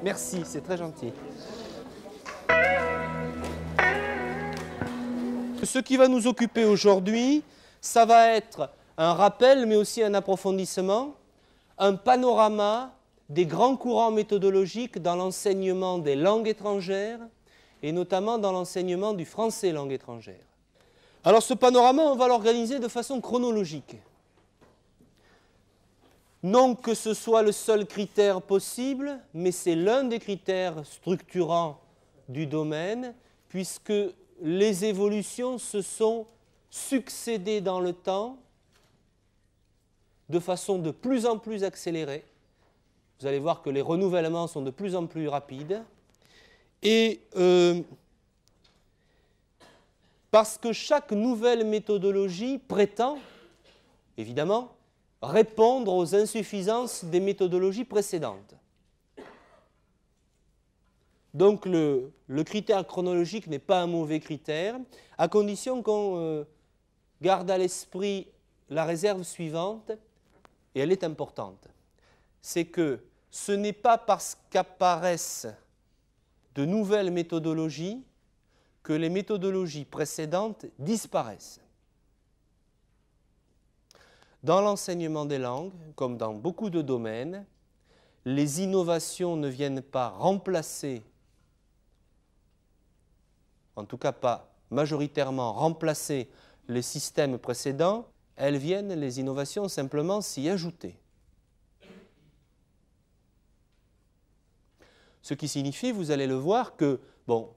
Merci, c'est très gentil. Ce qui va nous occuper aujourd'hui, ça va être un rappel, mais aussi un approfondissement, un panorama des grands courants méthodologiques dans l'enseignement des langues étrangères et notamment dans l'enseignement du français langue étrangère. Alors ce panorama, on va l'organiser de façon chronologique. Non que ce soit le seul critère possible, mais c'est l'un des critères structurants du domaine, puisque les évolutions se sont succédées dans le temps de façon de plus en plus accélérée. Vous allez voir que les renouvellements sont de plus en plus rapides. Et parce que chaque nouvelle méthodologie prétend, évidemment, répondre aux insuffisances des méthodologies précédentes. Donc le critère chronologique n'est pas un mauvais critère, à condition qu'on garde à l'esprit la réserve suivante, et elle est importante. C'est que ce n'est pas parce qu'apparaissent de nouvelles méthodologies que les méthodologies précédentes disparaissent. Dans l'enseignement des langues, comme dans beaucoup de domaines, les innovations ne viennent pas remplacer, en tout cas pas majoritairement remplacer les systèmes précédents, elles viennent, les innovations, simplement s'y ajouter. Ce qui signifie, vous allez le voir, que bon,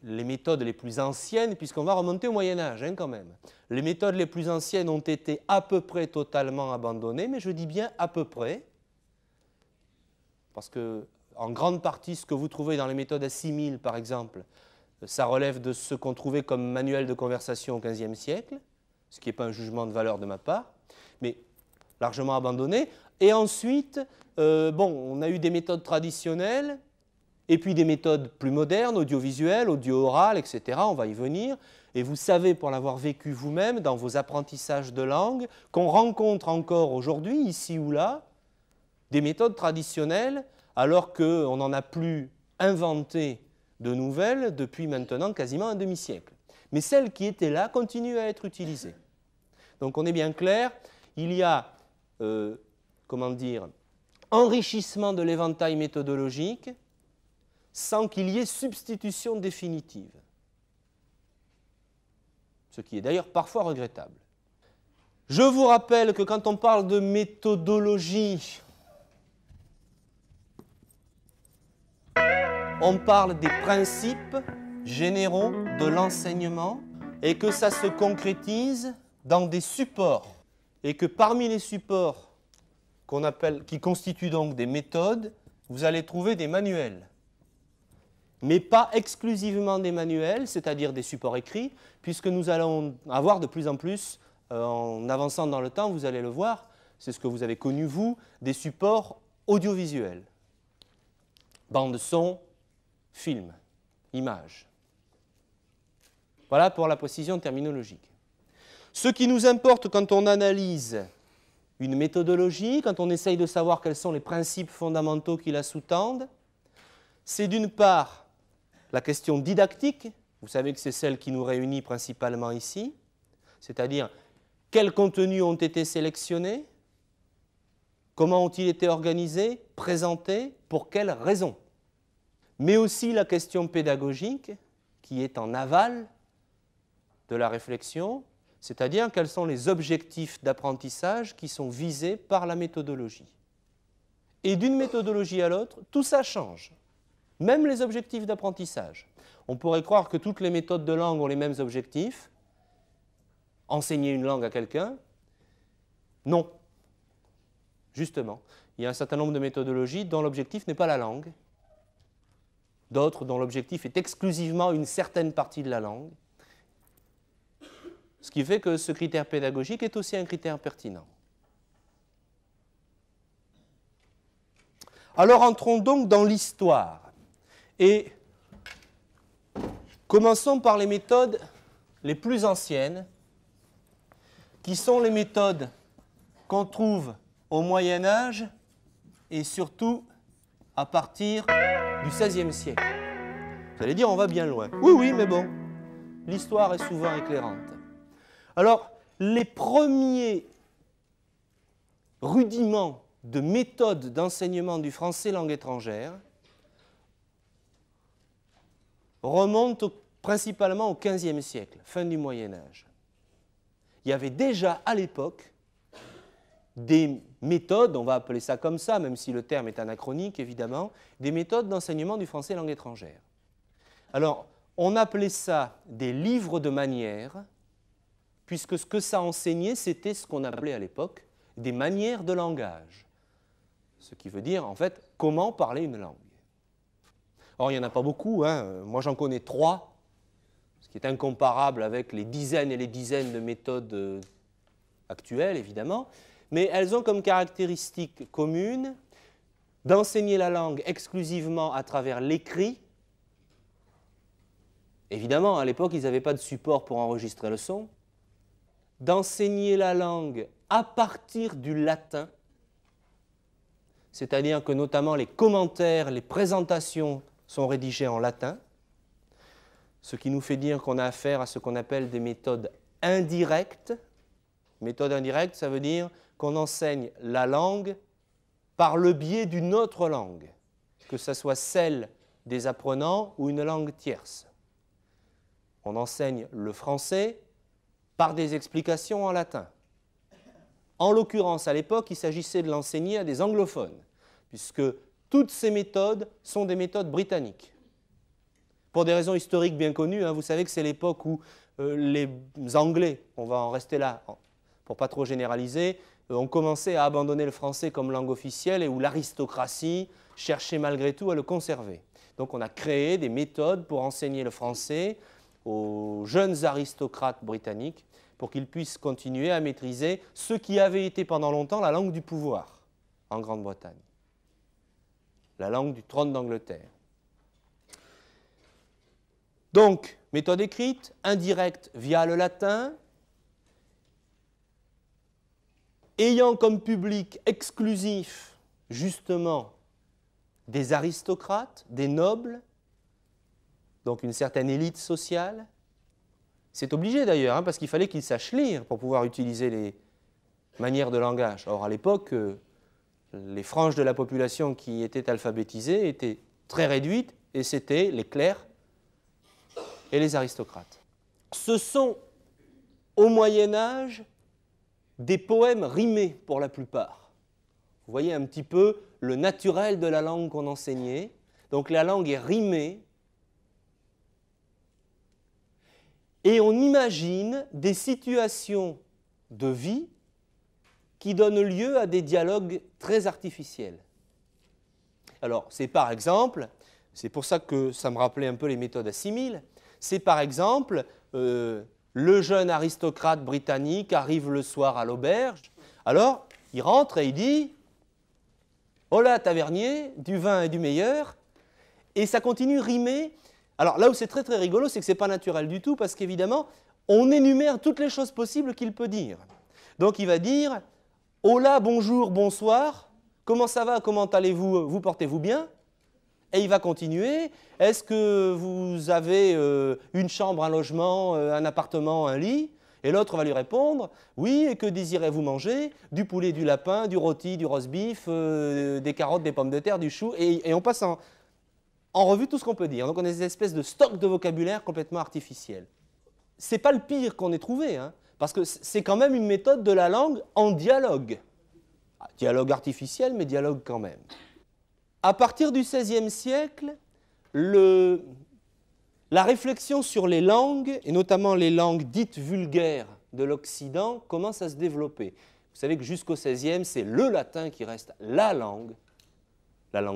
les méthodes les plus anciennes, puisqu'on va remonter au Moyen-Âge quand même, les méthodes les plus anciennes ont été à peu près totalement abandonnées, mais je dis bien à peu près, parce que en grande partie, ce que vous trouvez dans les méthodes à 6000, par exemple, ça relève de ce qu'on trouvait comme manuel de conversation au XVe siècle, ce qui n'est pas un jugement de valeur de ma part, mais largement abandonné. Et ensuite, on a eu des méthodes traditionnelles, et puis des méthodes plus modernes, audiovisuelles, audio-orales, etc. On va y venir. Et vous savez, pour l'avoir vécu vous-même, dans vos apprentissages de langue, qu'on rencontre encore aujourd'hui, ici ou là, des méthodes traditionnelles, alors qu'on n'en a plus inventé de nouvelles depuis maintenant quasiment un demi-siècle. Mais celles qui étaient là continuent à être utilisées. Donc on est bien clair, il y a, enrichissement de l'éventail méthodologique sans qu'il y ait substitution définitive. Ce qui est d'ailleurs parfois regrettable. Je vous rappelle que quand on parle de méthodologie, on parle des principes généraux de l'enseignement et que ça se concrétise dans des supports. Et que parmi les supports qui constituent donc des méthodes, vous allez trouver des manuels. Mais pas exclusivement des manuels, c'est-à-dire des supports écrits, puisque nous allons avoir de plus en plus, en avançant dans le temps, vous allez le voir, c'est ce que vous avez connu vous, des supports audiovisuels. Bande son, film, images. Voilà pour la précision terminologique. Ce qui nous importe quand on analyse une méthodologie, quand on essaye de savoir quels sont les principes fondamentaux qui la sous-tendent, c'est d'une part la question didactique, vous savez que c'est celle qui nous réunit principalement ici, c'est-à-dire quels contenus ont été sélectionnés, comment ont-ils été organisés, présentés, pour quelles raisons. Mais aussi la question pédagogique qui est en aval de la réflexion, c'est-à-dire quels sont les objectifs d'apprentissage qui sont visés par la méthodologie. Et d'une méthodologie à l'autre, tout ça change. Même les objectifs d'apprentissage. On pourrait croire que toutes les méthodes de langue ont les mêmes objectifs. Enseigner une langue à quelqu'un, non. Justement, il y a un certain nombre de méthodologies dont l'objectif n'est pas la langue. D'autres dont l'objectif est exclusivement une certaine partie de la langue. Ce qui fait que ce critère pédagogique est aussi un critère pertinent. Alors entrons donc dans l'histoire. Et commençons par les méthodes les plus anciennes, qui sont les méthodes qu'on trouve au Moyen Âge et surtout à partir du XVIe siècle. Vous allez dire, on va bien loin. Oui, oui, mais bon, l'histoire est souvent éclairante. Alors, les premiers rudiments de méthode d'enseignement du français langue étrangère remontent principalement au XVe siècle, fin du Moyen Âge. Il y avait déjà à l'époque des méthodes, on va appeler ça comme ça, même si le terme est anachronique évidemment, des méthodes d'enseignement du français langue étrangère. Alors, on appelait ça des livres de manières, puisque ce que ça enseignait, c'était ce qu'on appelait à l'époque des manières de langage. Ce qui veut dire, en fait, comment parler une langue. Or, il n'y en a pas beaucoup, hein. Moi j'en connais 3, ce qui est incomparable avec les dizaines et les dizaines de méthodes actuelles, évidemment, mais elles ont comme caractéristique commune d'enseigner la langue exclusivement à travers l'écrit. Évidemment, à l'époque, ils n'avaient pas de support pour enregistrer le son. D'enseigner la langue à partir du latin, c'est-à-dire que notamment les commentaires, les présentations sont rédigés en latin, ce qui nous fait dire qu'on a affaire à ce qu'on appelle des méthodes indirectes. Méthode indirecte, ça veut dire qu'on enseigne la langue par le biais d'une autre langue, que ce soit celle des apprenants ou une langue tierce. On enseigne le français par des explications en latin. En l'occurrence, à l'époque, il s'agissait de l'enseigner à des anglophones, puisque toutes ces méthodes sont des méthodes britanniques. Pour des raisons historiques bien connues, hein, vous savez que c'est l'époque où les Anglais, on va en rester là, pour pas trop généraliser, ont commencé à abandonner le français comme langue officielle et où l'aristocratie cherchait malgré tout à le conserver. Donc on a créé des méthodes pour enseigner le français aux jeunes aristocrates britanniques pour qu'ils puissent continuer à maîtriser ce qui avait été pendant longtemps la langue du pouvoir en Grande-Bretagne, la langue du trône d'Angleterre. Donc, méthode écrite, indirecte via le latin, ayant comme public exclusif, justement, des aristocrates, des nobles, donc une certaine élite sociale. C'est obligé d'ailleurs, hein, parce qu'il fallait qu'ils sachent lire pour pouvoir utiliser les manières de langage. Or, à l'époque, les franges de la population qui étaient alphabétisées étaient très réduites, et c'était les clercs et les aristocrates. Ce sont, au Moyen Âge, des poèmes rimés pour la plupart. Vous voyez un petit peu le naturel de la langue qu'on enseignait. Donc la langue est rimée. Et on imagine des situations de vie qui donnent lieu à des dialogues très artificiels. Alors, c'est par exemple, c'est pour ça que ça me rappelait un peu les méthodes assimiles, c'est par exemple, le jeune aristocrate britannique arrive le soir à l'auberge, alors il rentre et il dit « Hola tavernier, du vin et du meilleur », et ça continue rimé. Alors là où c'est très très rigolo, c'est que ce n'est pas naturel du tout, parce qu'évidemment, on énumère toutes les choses possibles qu'il peut dire. Donc il va dire « Hola, bonjour, bonsoir, comment ça va, comment allez-vous, vous portez-vous bien ?» Et il va continuer. Est-ce que vous avez une chambre, un logement, un appartement, un lit? Et l'autre va lui répondre, oui, et que désirez-vous manger? Du poulet, du lapin, du rôti, du roast beef, des carottes, des pommes de terre, du chou. Et on passe en revue tout ce qu'on peut dire. Donc on a des espèces de stocks de vocabulaire complètement artificiels. Ce n'est pas le pire qu'on ait trouvé, hein, parce que c'est quand même une méthode de la langue en dialogue. Dialogue artificiel, mais dialogue quand même. À partir du XVIe siècle, la réflexion sur les langues, et notamment les langues dites vulgaires de l'Occident, commence à se développer. Vous savez que jusqu'au XVIe, c'est le latin qui reste la langue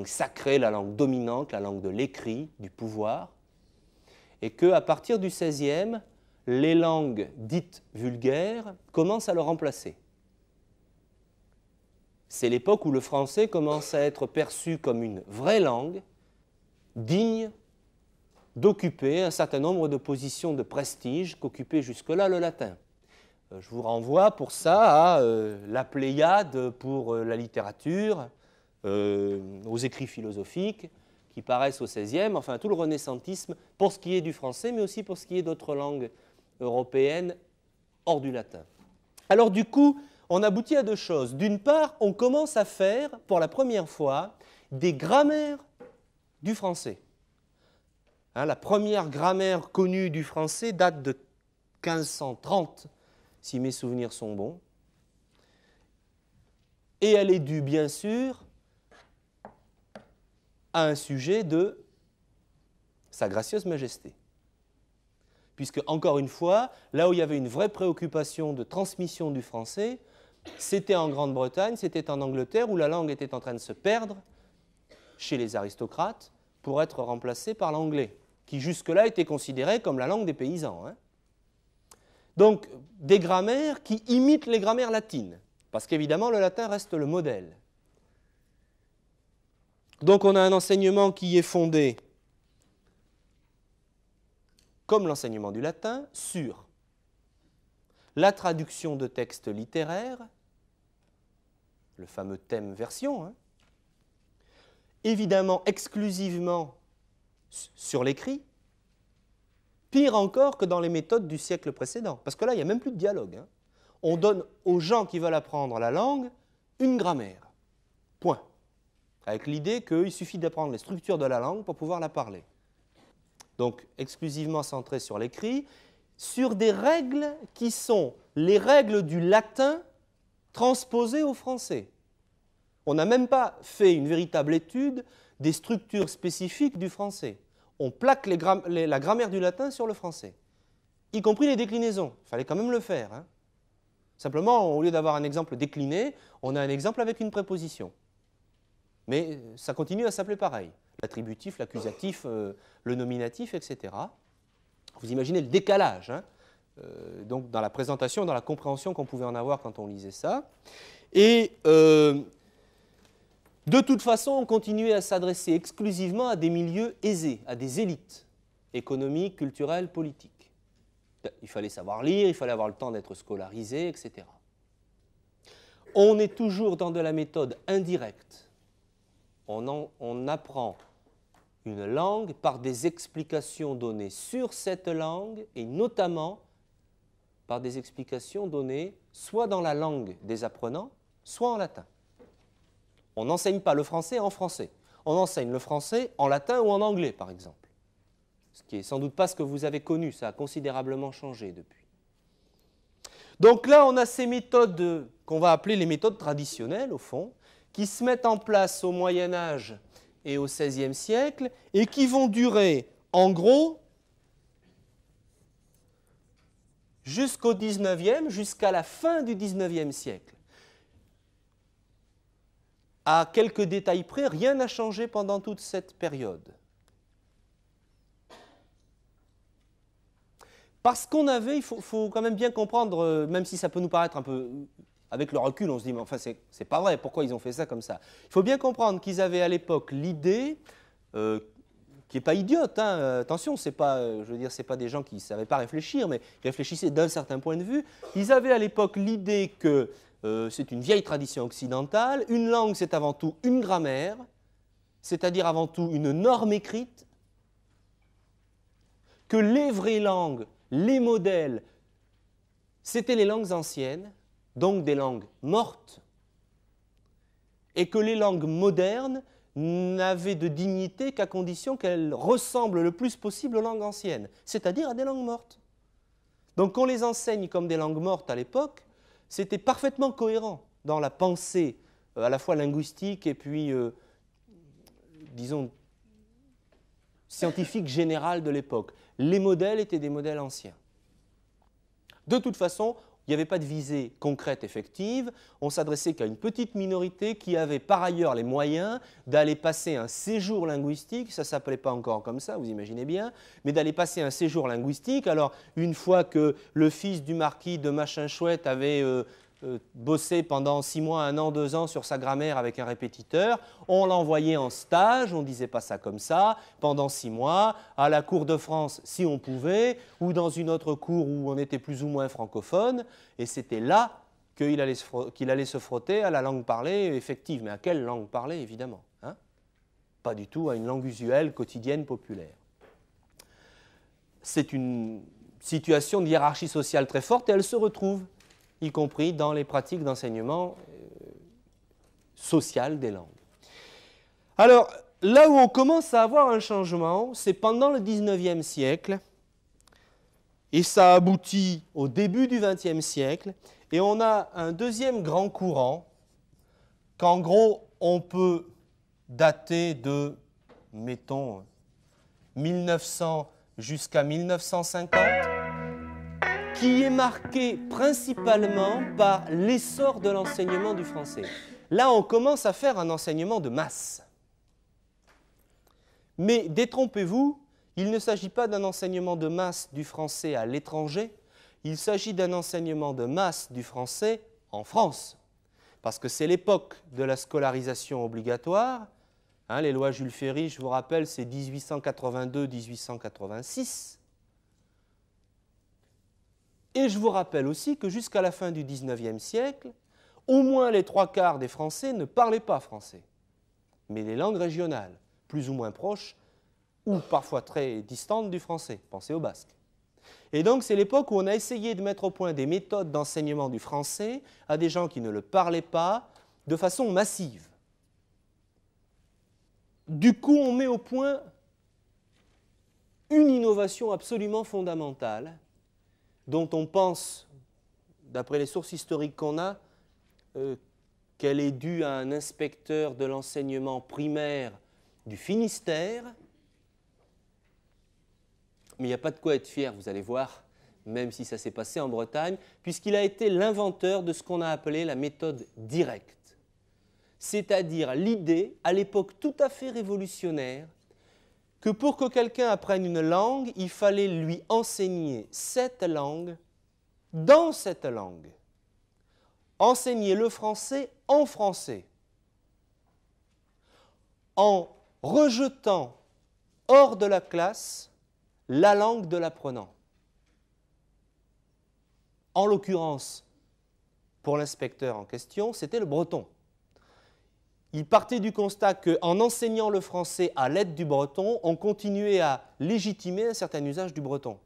sacrée, la langue dominante, la langue de l'écrit, du pouvoir, et qu'à partir du XVIe, les langues dites vulgaires commencent à le remplacer. C'est l'époque où le français commence à être perçu comme une vraie langue, digne d'occuper un certain nombre de positions de prestige qu'occupait jusque-là le latin. Je vous renvoie pour ça à la Pléiade pour la littérature, aux écrits philosophiques, qui paraissent au XVIe, enfin tout le renaissantisme pour ce qui est du français, mais aussi pour ce qui est d'autres langues européennes hors du latin. Alors du coup, on aboutit à deux choses. D'une part, on commence à faire, pour la première fois, des grammaires du français. Hein, la première grammaire connue du français date de 1530, si mes souvenirs sont bons. Et elle est due, bien sûr, à un sujet de Sa Gracieuse Majesté. Puisque, encore une fois, là où il y avait une vraie préoccupation de transmission du français, c'était en Grande-Bretagne, c'était en Angleterre, où la langue était en train de se perdre chez les aristocrates pour être remplacée par l'anglais, qui jusque-là était considéré comme la langue des paysans. Hein. Donc, des grammaires qui imitent les grammaires latines, parce qu'évidemment, le latin reste le modèle. Donc, on a un enseignement qui est fondé, comme l'enseignement du latin, sur la traduction de textes littéraires, le fameux thème version, hein, évidemment exclusivement sur l'écrit, pire encore que dans les méthodes du siècle précédent, parce que là, il n'y a même plus de dialogue. Hein. On donne aux gens qui veulent apprendre la langue une grammaire, point, avec l'idée qu'il suffit d'apprendre les structures de la langue pour pouvoir la parler. Donc, exclusivement centré sur l'écrit, sur des règles qui sont les règles du latin transposées au français. On n'a même pas fait une véritable étude des structures spécifiques du français. On plaque la grammaire du latin sur le français, y compris les déclinaisons. Il fallait quand même le faire. Hein. Simplement, au lieu d'avoir un exemple décliné, on a un exemple avec une préposition. Mais ça continue à s'appeler pareil. L'attributif, l'accusatif, le nominatif, etc. Vous imaginez le décalage, hein, donc dans la présentation, dans la compréhension qu'on pouvait en avoir quand on lisait ça. Et de toute façon, on continuait à s'adresser exclusivement à des milieux aisés, à des élites économiques, culturelles, politiques. Il fallait savoir lire, il fallait avoir le temps d'être scolarisé, etc. On est toujours dans de la méthode indirecte. On apprend une langue par des explications données sur cette langue et notamment par des explications données soit dans la langue des apprenants, soit en latin. On n'enseigne pas le français en français. On enseigne le français en latin ou en anglais, par exemple. Ce qui n'est sans doute pas ce que vous avez connu, ça a considérablement changé depuis. Donc là, on a ces méthodes qu'on va appeler les méthodes traditionnelles, au fond, qui se mettent en place au Moyen-Âge et au XVIe siècle et qui vont durer, en gros, jusqu'au XIXe, jusqu'à la fin du XIXe siècle. À quelques détails près, rien n'a changé pendant toute cette période. Parce qu'on avait, il faut quand même bien comprendre, même si ça peut nous paraître un peu... Avec le recul, on se dit, mais enfin, c'est pas vrai, pourquoi ils ont fait ça comme ça? Il faut bien comprendre qu'ils avaient à l'époque l'idée, qui n'est pas idiote, hein, attention, c'est pas, je veux dire, c'est pas des gens qui ne savaient pas réfléchir, mais qui réfléchissaient d'un certain point de vue. Ils avaient à l'époque l'idée que c'est une vieille tradition occidentale, une langue c'est avant tout une grammaire, c'est-à-dire avant tout une norme écrite, que les vraies langues, les modèles, c'était les langues anciennes, donc des langues mortes, et que les langues modernes n'avaient de dignité qu'à condition qu'elles ressemblent le plus possible aux langues anciennes, c'est-à-dire à des langues mortes. Donc qu'on les enseigne comme des langues mortes à l'époque, c'était parfaitement cohérent dans la pensée à la fois linguistique et puis, disons, scientifique générale de l'époque. Les modèles étaient des modèles anciens. De toute façon, il n'y avait pas de visée concrète effective, on s'adressait qu'à une petite minorité qui avait par ailleurs les moyens d'aller passer un séjour linguistique, ça ne s'appelait pas encore comme ça, vous imaginez bien, mais d'aller passer un séjour linguistique. Alors, une fois que le fils du marquis de Machin Chouette avait bossé pendant 6 mois, 1 an, 2 ans sur sa grammaire avec un répétiteur, on l'envoyait en stage, on ne disait pas ça comme ça, pendant 6 mois, à la cour de France si on pouvait, ou dans une autre cour où on était plus ou moins francophone, et c'était là qu'il allait se frotter à la langue parlée effective. Mais à quelle langue parler, évidemment, hein? pas du tout à une langue usuelle, quotidienne, populaire. C'est une situation de hiérarchie sociale très forte et elle se retrouve, y compris dans les pratiques d'enseignement social des langues. Alors, là où on commence à avoir un changement, c'est pendant le XIXe siècle, et ça aboutit au début du XXe siècle, et on a un deuxième grand courant qu'en gros on peut dater de, mettons, 1900 jusqu'à 1950, qui est marqué principalement par l'essor de l'enseignement du français. Là, on commence à faire un enseignement de masse. Mais détrompez-vous, il ne s'agit pas d'un enseignement de masse du français à l'étranger, il s'agit d'un enseignement de masse du français en France. Parce que c'est l'époque de la scolarisation obligatoire. Hein, les lois Jules Ferry, je vous rappelle, c'est 1882-1886. Et je vous rappelle aussi que jusqu'à la fin du XIXe siècle, au moins les 3/4 des Français ne parlaient pas français, mais les langues régionales, plus ou moins proches, ou parfois très distantes du français. Pensez au basque. Et donc c'est l'époque où on a essayé de mettre au point des méthodes d'enseignement du français à des gens qui ne le parlaient pas de façon massive. Du coup, on met au point une innovation absolument fondamentale dont on pense, d'après les sources historiques qu'on a, qu'elle est due à un inspecteur de l'enseignement primaire du Finistère. Mais il n'y a pas de quoi être fier, vous allez voir, même si ça s'est passé en Bretagne, puisqu'il a été l'inventeur de ce qu'on a appelé la méthode directe. C'est-à-dire l'idée, à l'époque tout à fait révolutionnaire, que pour que quelqu'un apprenne une langue, il fallait lui enseigner cette langue dans cette langue. Enseigner le français en français, en rejetant hors de la classe la langue de l'apprenant. En l'occurrence, pour l'inspecteur en question, c'était le breton. Il partait du constat qu'en enseignant le français à l'aide du breton, on continuait à légitimer un certain usage du breton.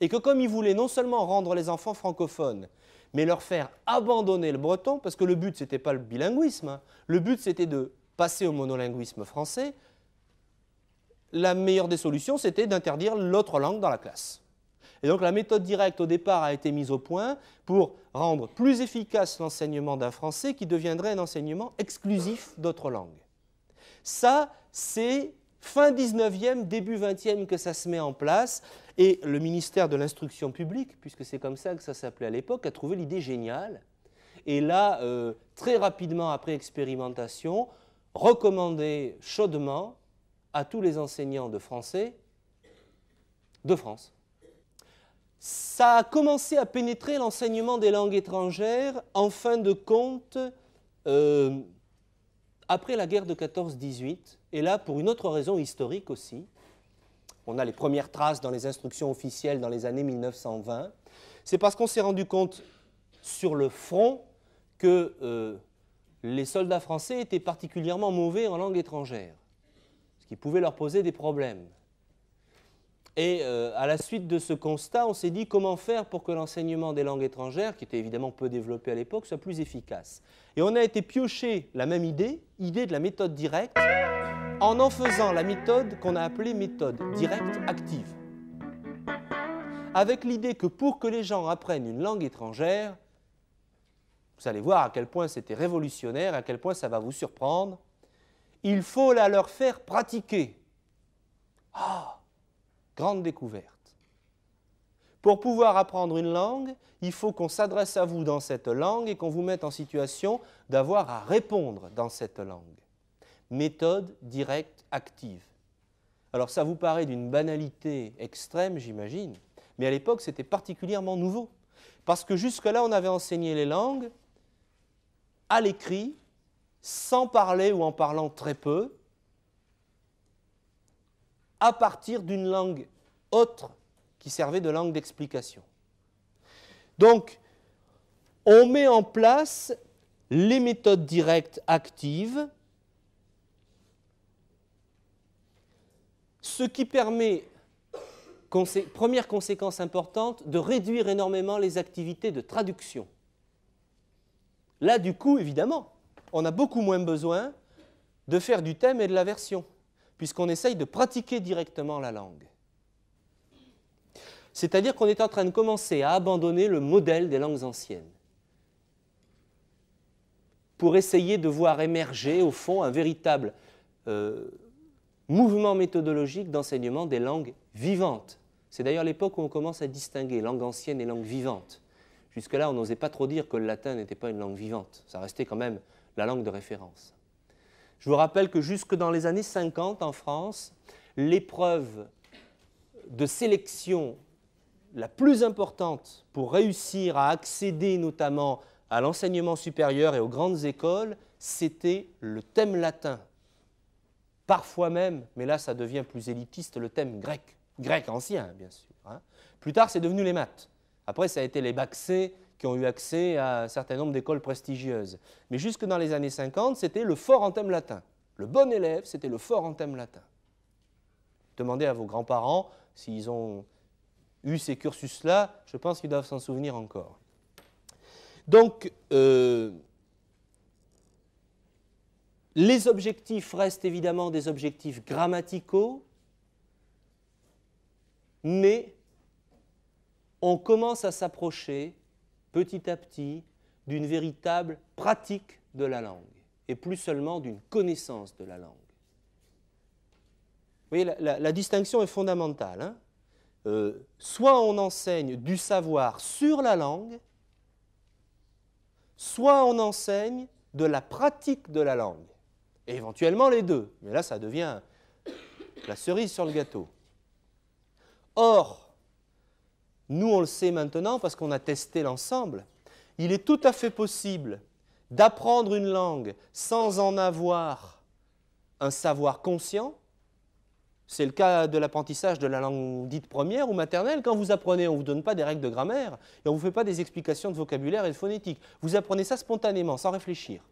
Et que comme il voulait non seulement rendre les enfants francophones, mais leur faire abandonner le breton, parce que le but, ce n'était pas le bilinguisme, hein, le but, c'était de passer au monolinguisme français, la meilleure des solutions, c'était d'interdire l'autre langue dans la classe. Et donc la méthode directe, au départ, a été mise au point pour rendre plus efficace l'enseignement d'un français qui deviendrait un enseignement exclusif d'autres langues. Ça, c'est fin 19e, début 20e que ça se met en place, et le ministère de l'Instruction publique, puisque c'est comme ça que ça s'appelait à l'époque, a trouvé l'idée géniale, et là, très rapidement après expérimentation, recommandé chaudement à tous les enseignants de français de France. Ça a commencé à pénétrer l'enseignement des langues étrangères, en fin de compte, après la guerre de 14-18, et là pour une autre raison historique aussi. On a les premières traces dans les instructions officielles dans les années 1920. C'est parce qu'on s'est rendu compte sur le front que les soldats français étaient particulièrement mauvais en langue étrangère, ce qui pouvait leur poser des problèmes. Et à la suite de ce constat, on s'est dit comment faire pour que l'enseignement des langues étrangères, qui était évidemment peu développé à l'époque, soit plus efficace. Et on a été piocher la même idée de la méthode directe, en faisant la méthode qu'on a appelée méthode directe active. Avec l'idée que pour que les gens apprennent une langue étrangère, vous allez voir à quel point c'était révolutionnaire, à quel point ça va vous surprendre, il faut la leur faire pratiquer. Ah, grande découverte. Pour pouvoir apprendre une langue, il faut qu'on s'adresse à vous dans cette langue et qu'on vous mette en situation d'avoir à répondre dans cette langue. Méthode directe active. Alors ça vous paraît d'une banalité extrême, j'imagine, mais à l'époque c'était particulièrement nouveau. Parce que jusque-là, on avait enseigné les langues à l'écrit, sans parler ou en parlant très peu, à partir d'une langue autre qui servait de langue d'explication. Donc, on met en place les méthodes directes actives Ce qui permet, première conséquence importante, de réduire énormément les activités de traduction. Là, du coup, évidemment, on a beaucoup moins besoin de faire du thème et de la version, puisqu'on essaye de pratiquer directement la langue. C'est-à-dire qu'on est en train de commencer à abandonner le modèle des langues anciennes pour essayer de voir émerger, au fond, un véritable mouvement méthodologique d'enseignement des langues vivantes. C'est d'ailleurs l'époque où on commence à distinguer langue ancienne et langue vivante. Jusque-là, on n'osait pas trop dire que le latin n'était pas une langue vivante. Ça restait quand même la langue de référence. Je vous rappelle que jusque dans les années 50, en France, l'épreuve de sélection la plus importante pour réussir à accéder notamment à l'enseignement supérieur et aux grandes écoles, c'était le thème latin. Parfois même, mais là ça devient plus élitiste, le thème grec. Grec ancien, bien sûr. Hein. Plus tard, c'est devenu les maths. Après, ça a été les bacs C qui ont eu accès à un certain nombre d'écoles prestigieuses. Mais jusque dans les années 50, c'était le fort en thème latin. Le bon élève, c'était le fort en thème latin. Demandez à vos grands-parents s'ils ont eu ces cursus-là, je pense qu'ils doivent s'en souvenir encore. Donc, les objectifs restent évidemment des objectifs grammaticaux, mais on commence à s'approcher petit à petit d'une véritable pratique de la langue, et plus seulement d'une connaissance de la langue. Vous voyez, la distinction est fondamentale. Hein. Soit on enseigne du savoir sur la langue, soit on enseigne de la pratique de la langue. Et éventuellement les deux. Mais là, ça devient la cerise sur le gâteau. Or, nous, on le sait maintenant parce qu'on a testé l'ensemble, il est tout à fait possible d'apprendre une langue sans en avoir un savoir conscient. C'est le cas de l'apprentissage de la langue dite première ou maternelle. Quand vous apprenez, on ne vous donne pas des règles de grammaire et on ne vous fait pas des explications de vocabulaire et de phonétique. Vous apprenez ça spontanément, sans réfléchir.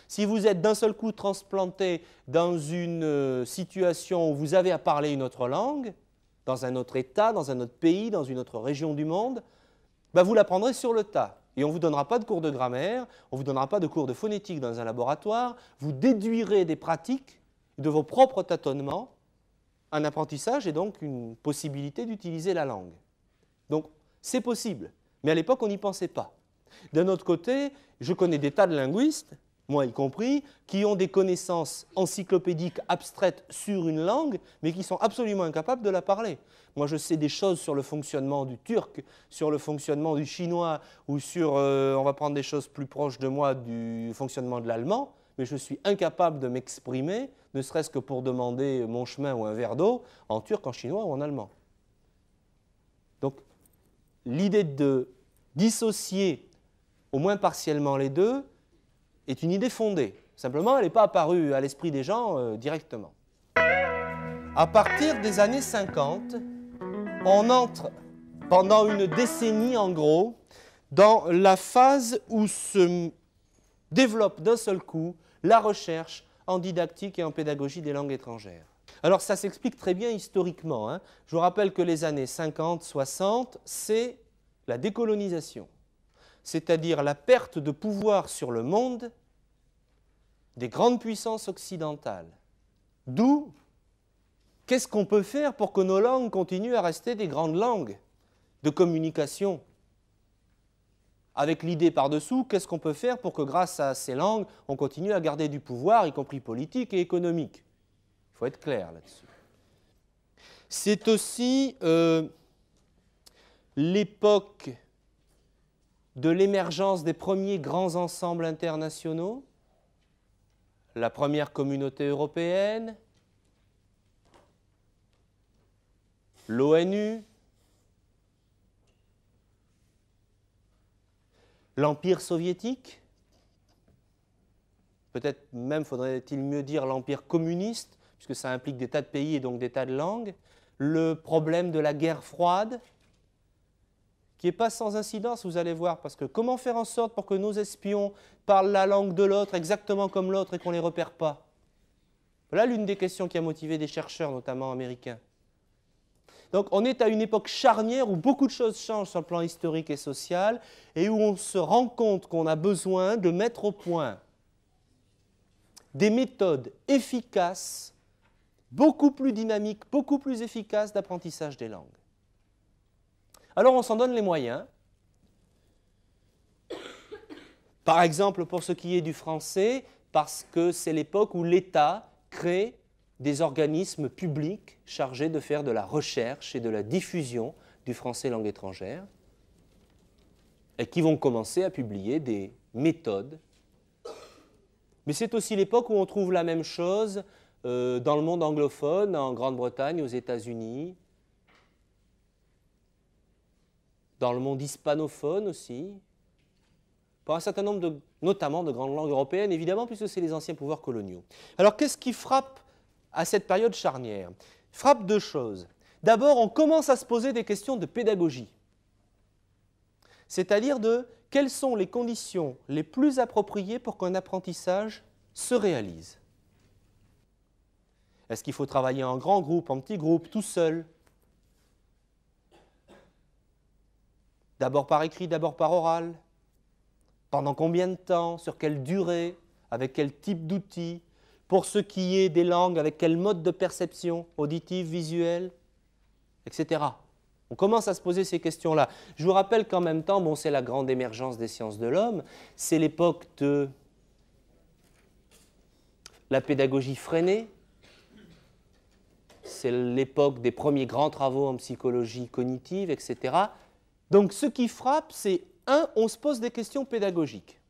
Si vous êtes d'un seul coup transplanté dans une situation où vous avez à parler une autre langue, dans un autre État, dans un autre pays, dans une autre région du monde, ben vous l'apprendrez sur le tas. Et on ne vous donnera pas de cours de grammaire, on ne vous donnera pas de cours de phonétique dans un laboratoire. Vous déduirez des pratiques de vos propres tâtonnements, un apprentissage et donc une possibilité d'utiliser la langue. Donc c'est possible, mais à l'époque on n'y pensait pas. D'un autre côté, je connais des tas de linguistes, moi y compris, qui ont des connaissances encyclopédiques abstraites sur une langue, mais qui sont absolument incapables de la parler. Moi, je sais des choses sur le fonctionnement du turc, sur le fonctionnement du chinois, ou sur, on va prendre des choses plus proches de moi, du fonctionnement de l'allemand, mais je suis incapable de m'exprimer, ne serait-ce que pour demander mon chemin ou un verre d'eau, en turc, en chinois ou en allemand. Donc, l'idée de dissocier au moins partiellement les deux est une idée fondée. Simplement, elle n'est pas apparue à l'esprit des gens directement. À partir des années 50, on entre pendant une décennie en gros dans la phase où se développe d'un seul coup la recherche en didactique et en pédagogie des langues étrangères. Alors ça s'explique très bien historiquement. Hein. Je vous rappelle que les années 50-60, c'est la décolonisation, c'est-à-dire la perte de pouvoir sur le monde des grandes puissances occidentales. D'où, qu'est-ce qu'on peut faire pour que nos langues continuent à rester des grandes langues de communication? Avec l'idée par-dessous, qu'est-ce qu'on peut faire pour que grâce à ces langues, on continue à garder du pouvoir, y compris politique et économique? Il faut être clair là-dessus. C'est aussi l'époque de l'émergence des premiers grands ensembles internationaux, la première communauté européenne, l'ONU, l'Empire soviétique, peut-être même faudrait-il mieux dire l'Empire communiste, puisque ça implique des tas de pays et donc des tas de langues, le problème de la guerre froide, qui n'est pas sans incidence, vous allez voir, parce que comment faire en sorte pour que nos espions parlent la langue de l'autre exactement comme l'autre et qu'on ne les repère pas? Voilà l'une des questions qui a motivé des chercheurs, notamment américains. Donc on est à une époque charnière où beaucoup de choses changent sur le plan historique et social et où on se rend compte qu'on a besoin de mettre au point des méthodes efficaces, beaucoup plus dynamiques, beaucoup plus efficaces d'apprentissage des langues. Alors on s'en donne les moyens. Par exemple, pour ce qui est du français, parce que c'est l'époque où l'État crée des organismes publics chargés de faire de la recherche et de la diffusion du français langue étrangère et qui vont commencer à publier des méthodes. Mais c'est aussi l'époque où on trouve la même chose dans le monde anglophone, en Grande-Bretagne, aux États-Unis, dans le monde hispanophone aussi, pour un certain nombre, notamment de grandes langues européennes, évidemment, puisque c'est les anciens pouvoirs coloniaux. Alors, qu'est-ce qui frappe à cette période charnière? Il frappe deux choses. D'abord, on commence à se poser des questions de pédagogie, c'est-à-dire de quelles sont les conditions les plus appropriées pour qu'un apprentissage se réalise. Est-ce qu'il faut travailler en grand groupe, en petit groupe, tout seul? D'abord par écrit, d'abord par oral? Pendant combien de temps? Sur quelle durée? Avec quel type d'outils? Pour ce qui est des langues, avec quel mode de perception? Auditive, visuelle, etc. On commence à se poser ces questions-là. Je vous rappelle qu'en même temps, bon, c'est la grande émergence des sciences de l'homme, c'est l'époque de la pédagogie freinée, c'est l'époque des premiers grands travaux en psychologie cognitive, etc. Donc ce qui frappe, c'est on se pose des questions pédagogiques.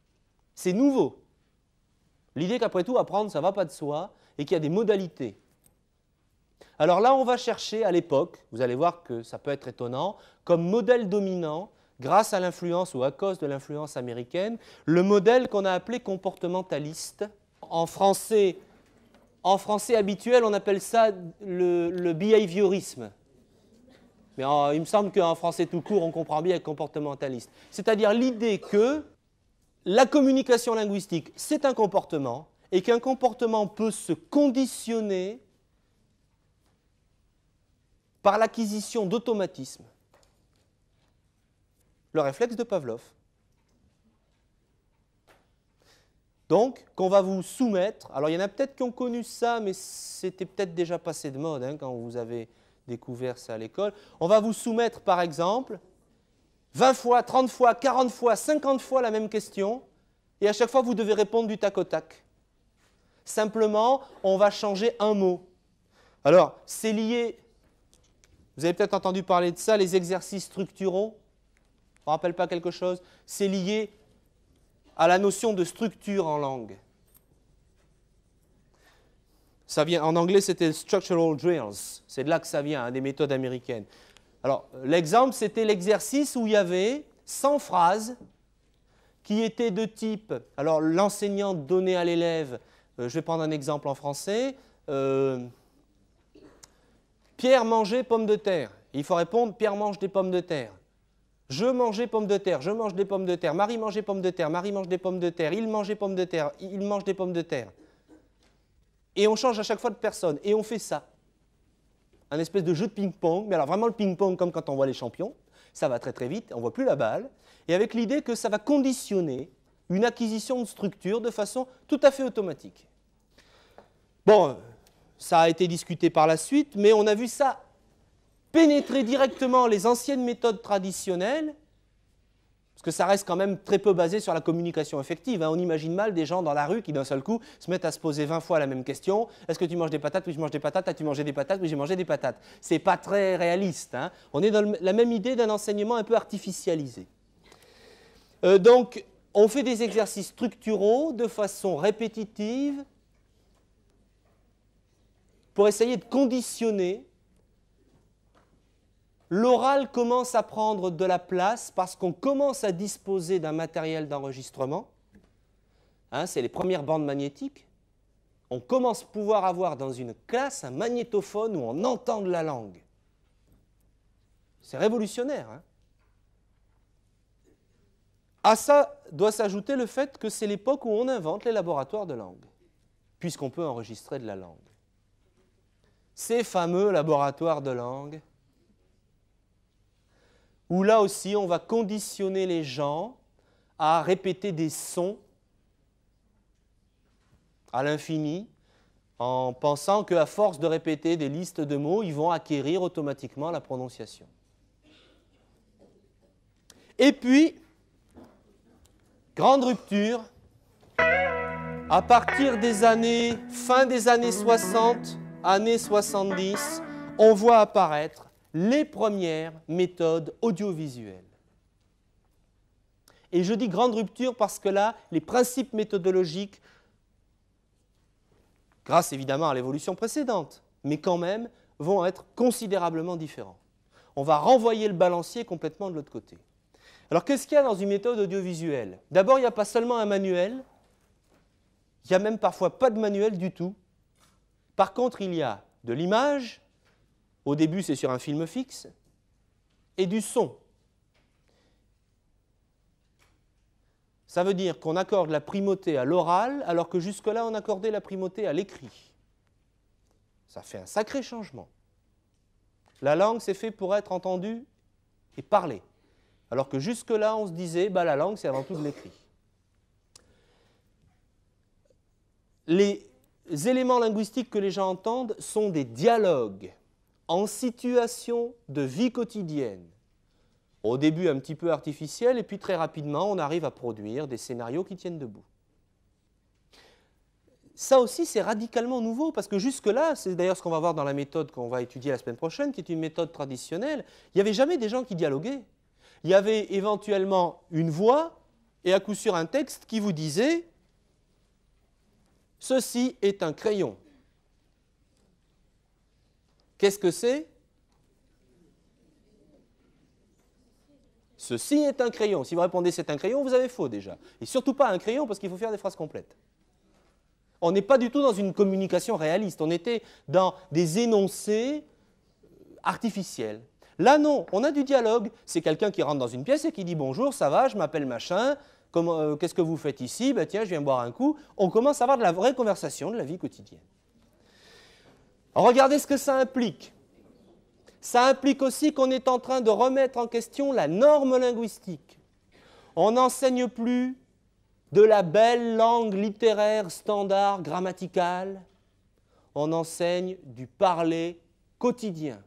C'est nouveau. L'idée qu'après tout, apprendre, ça ne va pas de soi et qu'il y a des modalités. Alors là, on va chercher à l'époque, vous allez voir que ça peut être étonnant, comme modèle dominant, grâce à l'influence ou à cause de l'influence américaine, le modèle qu'on a appelé comportementaliste. En français habituel, on appelle ça le behaviorisme. Mais il me semble qu'en français tout court, on comprend bien avec comportementaliste. C'est-à-dire l'idée que la communication linguistique, c'est un comportement, et qu'un comportement peut se conditionner par l'acquisition d'automatismes. Le réflexe de Pavlov. Donc, qu'on va vous soumettre, alors il y en a peut-être qui ont connu ça, mais c'était peut-être déjà passé de mode hein, quand vous avez découvert ça à l'école. On va vous soumettre, par exemple, 20 fois, 30 fois, 40 fois, 50 fois la même question, et à chaque fois, vous devez répondre du tac au tac. Simplement, on va changer un mot. Alors, c'est lié, vous avez peut-être entendu parler de ça, les exercices structuraux. Ça ne rappelle pas quelque chose? C'est lié à la notion de structure en langue. Ça vient, en anglais, c'était structural drills. C'est de là que ça vient, hein, des méthodes américaines. Alors, l'exemple, c'était l'exercice où il y avait 100 phrases qui étaient de type, alors l'enseignant donnait à l'élève, je vais prendre un exemple en français, Pierre mangeait pommes de terre. Il faut répondre, Pierre mange des pommes de terre. Je mangeais pommes de terre, je mange des pommes de terre. Marie mangeait pommes de terre, Marie mange des pommes de terre. Il mangeait pommes de terre, il mange des pommes de terre. Et on change à chaque fois de personne. Et on fait ça. Un espèce de jeu de ping-pong, mais alors vraiment le ping-pong comme quand on voit les champions. Ça va très très vite, on ne voit plus la balle. Et avec l'idée que ça va conditionner une acquisition de structure de façon tout à fait automatique. Bon, ça a été discuté par la suite, mais on a vu ça pénétrer directement les anciennes méthodes traditionnelles, parce que ça reste quand même très peu basé sur la communication effective. Hein. On imagine mal des gens dans la rue qui d'un seul coup se mettent à se poser 20 fois la même question. Est-ce que tu manges des patates? Oui, je mange des patates. As-tu mangé des patates? Oui, j'ai mangé des patates. Ce n'est pas très réaliste. Hein. On est dans la même idée d'un enseignement un peu artificialisé. Donc, on fait des exercices structuraux de façon répétitive pour essayer de conditionner. L'oral commence à prendre de la place parce qu'on commence à disposer d'un matériel d'enregistrement. Hein, c'est les premières bandes magnétiques. On commence à pouvoir avoir dans une classe un magnétophone où on entend de la langue. C'est révolutionnaire. Hein. À ça doit s'ajouter le fait que c'est l'époque où on invente les laboratoires de langue, puisqu'on peut enregistrer de la langue. ces fameux laboratoires de langue, où là aussi on va conditionner les gens à répéter des sons à l'infini, en pensant qu'à force de répéter des listes de mots, ils vont acquérir automatiquement la prononciation. Et puis, grande rupture, à partir des années, fin des années 60, années 70, on voit apparaître les premières méthodes audiovisuelles. Et je dis grande rupture parce que là, les principes méthodologiques, grâce évidemment à l'évolution précédente, mais quand même, vont être considérablement différents. On va renvoyer le balancier complètement de l'autre côté. Alors qu'est-ce qu'il y a dans une méthode audiovisuelle? D'abord, il n'y a pas seulement un manuel, il n'y a même parfois pas de manuel du tout. Par contre, il y a de l'image, au début c'est sur un film fixe, et du son. Ça veut dire qu'on accorde la primauté à l'oral, alors que jusque-là, on accordait la primauté à l'écrit. Ça fait un sacré changement. La langue, c'est fait pour être entendue et parlée, alors que jusque-là, on se disait, la langue, c'est avant tout de l'écrit. Les éléments linguistiques que les gens entendent sont des dialogues en situation de vie quotidienne. Au début un petit peu artificiel, et puis très rapidement, on arrive à produire des scénarios qui tiennent debout. Ça aussi, c'est radicalement nouveau, parce que jusque-là, c'est d'ailleurs ce qu'on va voir dans la méthode qu'on va étudier la semaine prochaine, qui est une méthode traditionnelle, il n'y avait jamais des gens qui dialoguaient. Il y avait éventuellement une voix, et à coup sûr un texte qui vous disait « Ceci est un crayon ». Qu'est-ce que c'est ? Ceci est un crayon. Si vous répondez c'est un crayon, vous avez faux déjà. Et surtout pas un crayon parce qu'il faut faire des phrases complètes. On n'est pas du tout dans une communication réaliste. On était dans des énoncés artificiels. Là non, on a du dialogue. C'est quelqu'un qui rentre dans une pièce et qui dit bonjour, ça va, je m'appelle machin, qu'est-ce que vous faites ici? Tiens, je viens boire un coup. On commence à avoir de la vraie conversation de la vie quotidienne. Alors, regardez ce que ça implique. Ça implique aussi qu'on est en train de remettre en question la norme linguistique. On n'enseigne plus de la belle langue littéraire standard grammaticale, on enseigne du parler quotidien.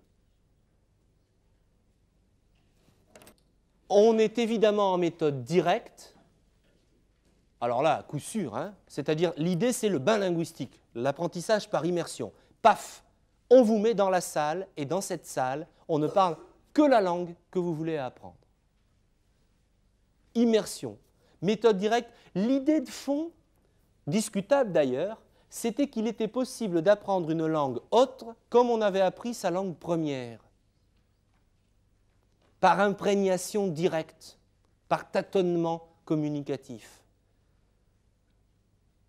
On est évidemment en méthode directe, alors là, à coup sûr, c'est-à-dire l'idée c'est le bain linguistique, l'apprentissage par immersion. Paf! On vous met dans la salle, et dans cette salle, on ne parle que la langue que vous voulez apprendre. Immersion, méthode directe. L'idée de fond, discutable d'ailleurs, c'était qu'il était possible d'apprendre une langue autre comme on avait appris sa langue première. Par imprégnation directe, par tâtonnement communicatif.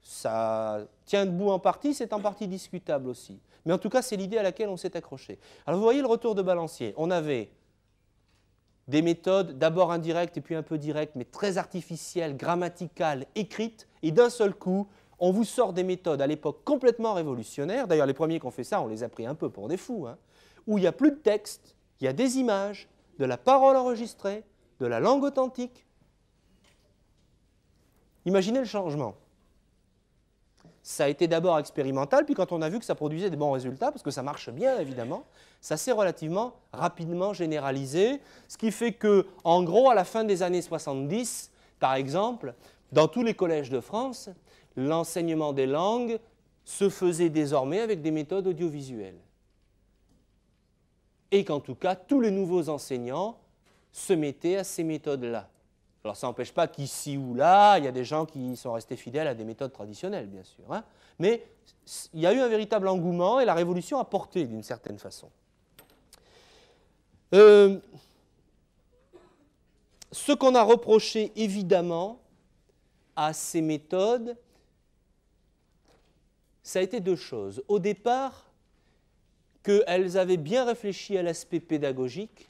Ça tient debout en partie, c'est en partie discutable aussi. Mais en tout cas, c'est l'idée à laquelle on s'est accroché. Alors vous voyez le retour de balancier. On avait des méthodes d'abord indirectes et puis un peu directes, mais très artificielles, grammaticales, écrites. Et d'un seul coup, on vous sort des méthodes à l'époque complètement révolutionnaires. D'ailleurs, les premiers qui ont fait ça, on les a pris un peu pour des fous. Où il n'y a plus de texte, il y a des images, de la parole enregistrée, de la langue authentique. Imaginez le changement. Ça a été d'abord expérimental, puis quand on a vu que ça produisait des bons résultats, parce que ça marche bien évidemment, ça s'est relativement rapidement généralisé, ce qui fait que, en gros, à la fin des années 70, par exemple, dans tous les collèges de France, l'enseignement des langues se faisait désormais avec des méthodes audiovisuelles. Et qu'en tout cas, tous les nouveaux enseignants se mettaient à ces méthodes-là. Alors ça n'empêche pas qu'ici ou là, il y a des gens qui sont restés fidèles à des méthodes traditionnelles, bien sûr. Mais il y a eu un véritable engouement et la révolution a porté d'une certaine façon. Ce qu'on a reproché évidemment à ces méthodes, ça a été deux choses. Au départ, qu'elles avaient bien réfléchi à l'aspect pédagogique.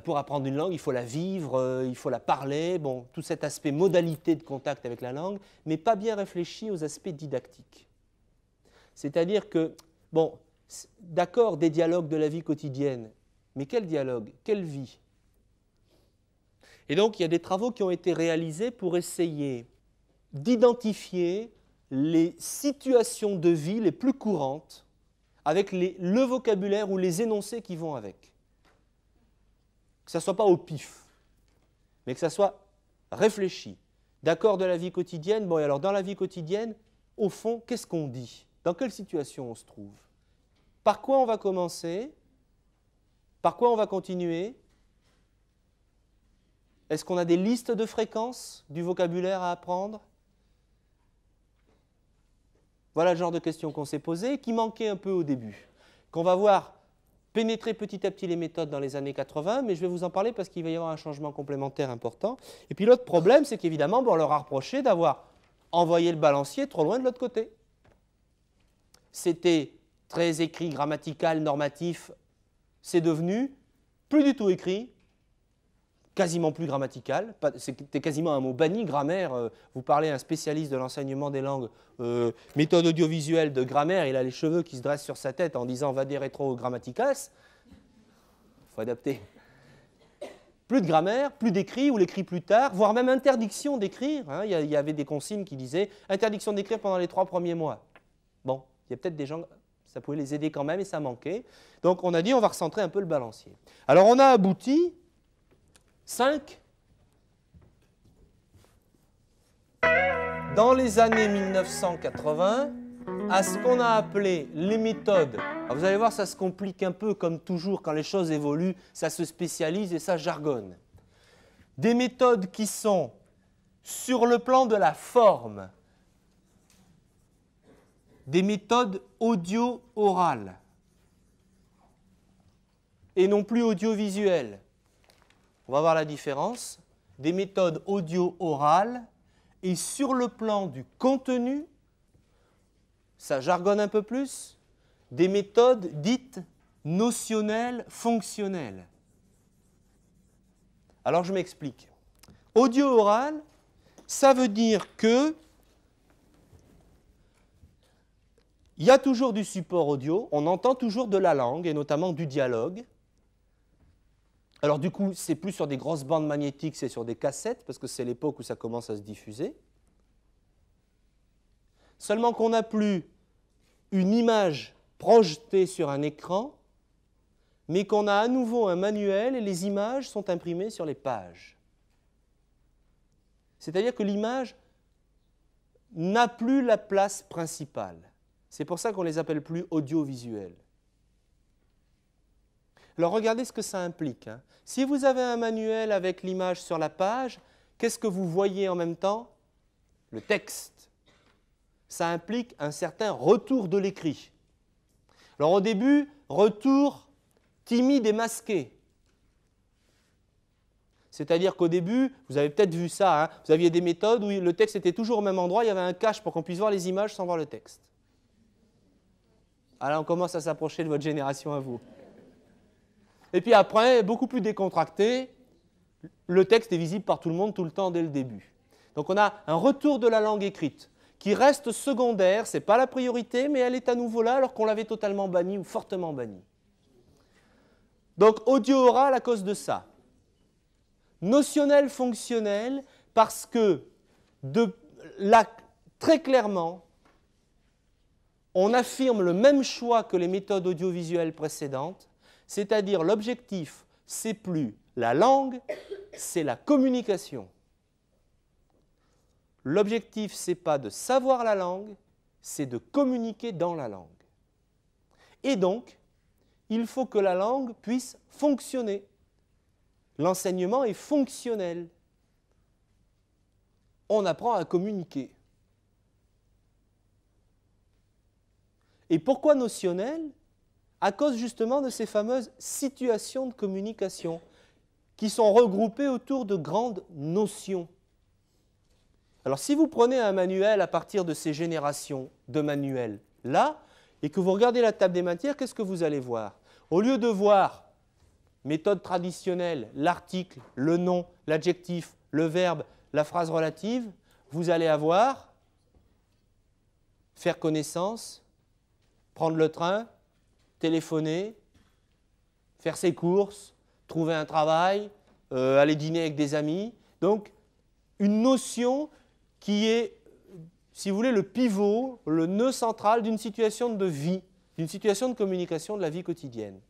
Pour apprendre une langue, il faut la vivre, il faut la parler, tout cet aspect modalité de contact avec la langue, mais pas bien réfléchi aux aspects didactiques. C'est-à-dire que, bon, d'accord, des dialogues de la vie quotidienne, mais quel dialogue? Quelle vie? Et donc, il y a des travaux qui ont été réalisés pour essayer d'identifier les situations de vie les plus courantes avec le vocabulaire ou les énoncés qui vont avec. Que ça ne soit pas au pif, mais que ça soit réfléchi. D'accord de la vie quotidienne, bon et alors dans la vie quotidienne, au fond, qu'est-ce qu'on dit? Dans quelle situation on se trouve? Par quoi on va commencer? Par quoi on va continuer? Est-ce qu'on a des listes de fréquences du vocabulaire à apprendre? Voilà le genre de questions qu'on s'est posées, qui manquaient un peu au début, qu'on va voir pénétrer petit à petit les méthodes dans les années 80, mais je vais vous en parler parce qu'il va y avoir un changement complémentaire important. Et puis l'autre problème, c'est qu'évidemment, on leur a reproché d'avoir envoyé le balancier trop loin de l'autre côté. C'était très écrit, grammatical, normatif, c'est devenu plus du tout écrit, quasiment plus grammatical, c'était quasiment un mot banni, grammaire. Vous parlez à un spécialiste de l'enseignement des langues, méthode audiovisuelle de grammaire, il a les cheveux qui se dressent sur sa tête en disant « va des rétro grammaticas », il faut adapter. Plus de grammaire, plus d'écrit ou l'écrit plus tard, voire même interdiction d'écrire. Hein. Il y avait des consignes qui disaient « interdiction d'écrire pendant les 3 premiers mois ». Bon, il y a peut-être des gens, ça pouvait les aider quand même et ça manquait. Donc on a dit on va recentrer un peu le balancier. Alors on a abouti 5 dans les années 1980 à ce qu'on a appelé les méthodes. Alors vous allez voir, ça se complique un peu comme toujours quand les choses évoluent, ça se spécialise et ça jargonne. Des méthodes qui sont sur le plan de la forme, des méthodes audio-orales et non plus audiovisuelles. On va voir la différence. Des méthodes audio-orales et sur le plan du contenu, ça jargonne un peu plus, des méthodes dites notionnelles, fonctionnelles. Alors je m'explique. Audio-oral, ça veut dire que il y a toujours du support audio, on entend toujours de la langue et notamment du dialogue. Alors du coup, c'est plus sur des grosses bandes magnétiques, c'est sur des cassettes, parce que c'est l'époque où ça commence à se diffuser. Seulement qu'on n'a plus une image projetée sur un écran, mais qu'on a à nouveau un manuel et les images sont imprimées sur les pages. C'est-à-dire que l'image n'a plus la place principale. C'est pour ça qu'on ne les appelle plus audiovisuels. Alors regardez ce que ça implique. Hein. Si vous avez un manuel avec l'image sur la page, qu'est-ce que vous voyez en même temps? Le texte. Ça implique un certain retour de l'écrit. Alors au début, retour timide et masqué. C'est-à-dire qu'au début, vous avez peut-être vu ça, hein, vous aviez des méthodes où le texte était toujours au même endroit, il y avait un cache pour qu'on puisse voir les images sans voir le texte. Alors on commence à s'approcher de votre génération à vous. Et puis après, beaucoup plus décontracté, le texte est visible par tout le monde tout le temps dès le début. Donc on a un retour de la langue écrite qui reste secondaire, ce n'est pas la priorité, mais elle est à nouveau là alors qu'on l'avait totalement bannie ou fortement bannie. Donc audio-oral à cause de ça. Notionnel fonctionnel parce que là, très clairement, on affirme le même choix que les méthodes audiovisuelles précédentes, c'est-à-dire l'objectif, c'est plus la langue, c'est la communication. L'objectif, ce n'est pas de savoir la langue, c'est de communiquer dans la langue. Et donc, il faut que la langue puisse fonctionner. L'enseignement est fonctionnel. On apprend à communiquer. Et pourquoi notionnel? À cause justement de ces fameuses situations de communication qui sont regroupées autour de grandes notions. Alors si vous prenez un manuel à partir de ces générations de manuels là, et que vous regardez la table des matières, qu'est-ce que vous allez voir? Au lieu de voir méthode traditionnelle, l'article, le nom, l'adjectif, le verbe, la phrase relative, vous allez avoir faire connaissance, prendre le train, téléphoner, faire ses courses, trouver un travail, aller dîner avec des amis. Donc, une notion qui est, si vous voulez, le pivot, le nœud central d'une situation de vie, d'une situation de communication de la vie quotidienne.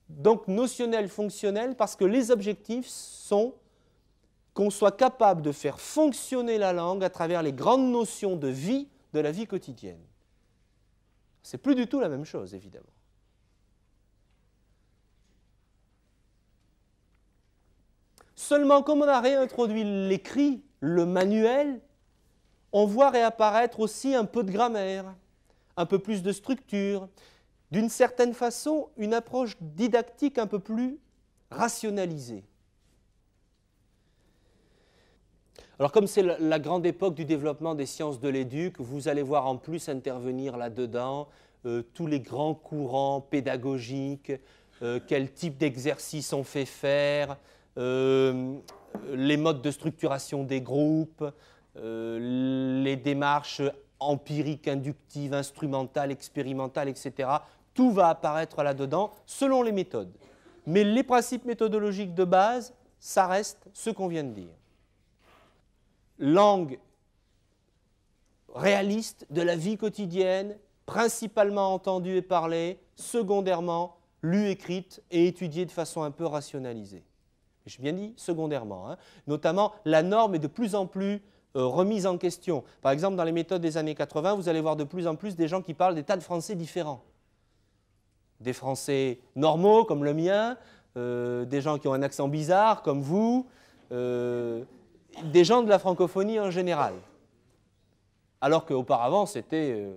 Donc, notionnel, fonctionnel, parce que les objectifs sont qu'on soit capable de faire fonctionner la langue à travers les grandes notions de vie de la vie quotidienne. C'est plus du tout la même chose, évidemment. Seulement, comme on a réintroduit l'écrit, le manuel, on voit réapparaître aussi un peu de grammaire, un peu plus de structure, d'une certaine façon, une approche didactique un peu plus rationalisée. Alors comme c'est la grande époque du développement des sciences de l'éduc, vous allez voir en plus intervenir là-dedans tous les grands courants pédagogiques, quel type d'exercice on fait faire, les modes de structuration des groupes, les démarches empiriques, inductives, instrumentales, expérimentales, etc. Tout va apparaître là-dedans selon les méthodes. Mais les principes méthodologiques de base, ça reste ce qu'on vient de dire. Langue réaliste de la vie quotidienne, principalement entendue et parlée, secondairement lue, écrite et étudiée de façon un peu rationalisée. J'ai bien dit secondairement, hein. Notamment la norme est de plus en plus remise en question. Par exemple, dans les méthodes des années 80, vous allez voir de plus en plus des gens qui parlent des tas de français différents. Des français normaux comme le mien, des gens qui ont un accent bizarre comme vous, des gens de la francophonie en général. Alors qu'auparavant, c'était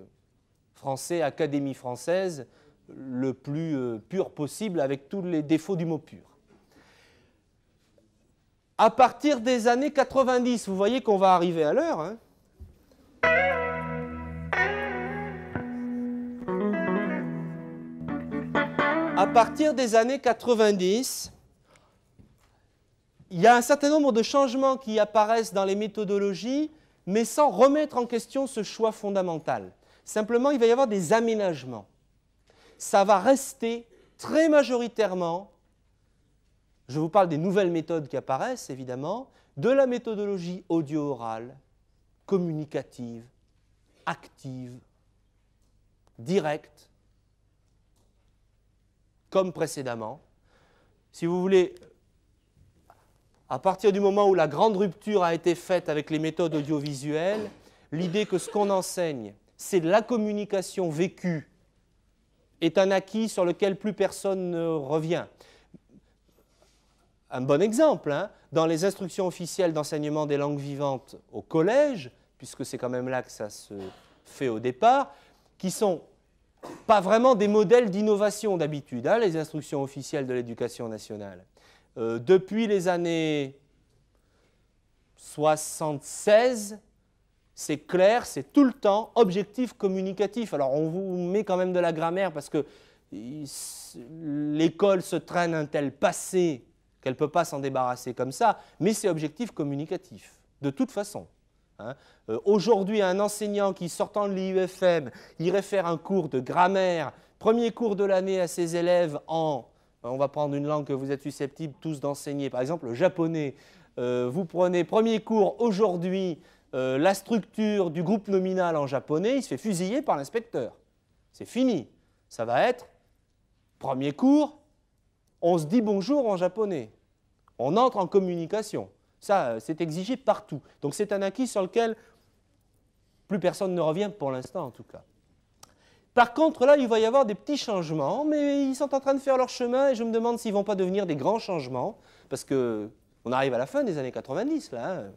français, Académie française, le plus pur possible avec tous les défauts du mot pur. À partir des années 90, vous voyez qu'on va arriver à l'heure, hein. À partir des années 90, il y a un certain nombre de changements qui apparaissent dans les méthodologies, mais sans remettre en question ce choix fondamental. Simplement, il va y avoir des aménagements. Ça va rester très majoritairement, je vous parle des nouvelles méthodes qui apparaissent, évidemment, de la méthodologie audio-orale, communicative, active, directe, comme précédemment. Si vous voulez, à partir du moment où la grande rupture a été faite avec les méthodes audiovisuelles, l'idée que ce qu'on enseigne, c'est de la communication vécue, est un acquis sur lequel plus personne ne revient. Un bon exemple, hein, dans les instructions officielles d'enseignement des langues vivantes au collège, puisque c'est quand même là que ça se fait au départ, qui sont pas vraiment des modèles d'innovation d'habitude, hein, les instructions officielles de l'éducation nationale. Depuis les années 76, c'est clair, c'est tout le temps objectif communicatif. Alors on vous met quand même de la grammaire parce que l'école se traîne un tel passé qu'elle ne peut pas s'en débarrasser comme ça, mais c'est objectif communicatif, de toute façon. Hein. Aujourd'hui, un enseignant qui, sortant de l'IUFM, irait faire un cours de grammaire, premier cours de l'année à ses élèves en, on va prendre une langue que vous êtes susceptibles tous d'enseigner, par exemple le japonais, vous prenez premier cours aujourd'hui, la structure du groupe nominal en japonais, il se fait fusiller par l'inspecteur. C'est fini. Ça va être, premier cours, on se dit bonjour en japonais. On entre en communication. Ça, c'est exigé partout. Donc c'est un acquis sur lequel plus personne ne revient pour l'instant en tout cas. Par contre, là, il va y avoir des petits changements, mais ils sont en train de faire leur chemin et je me demande s'ils ne vont pas devenir des grands changements, parce qu'on arrive à la fin des années 90, là, hein,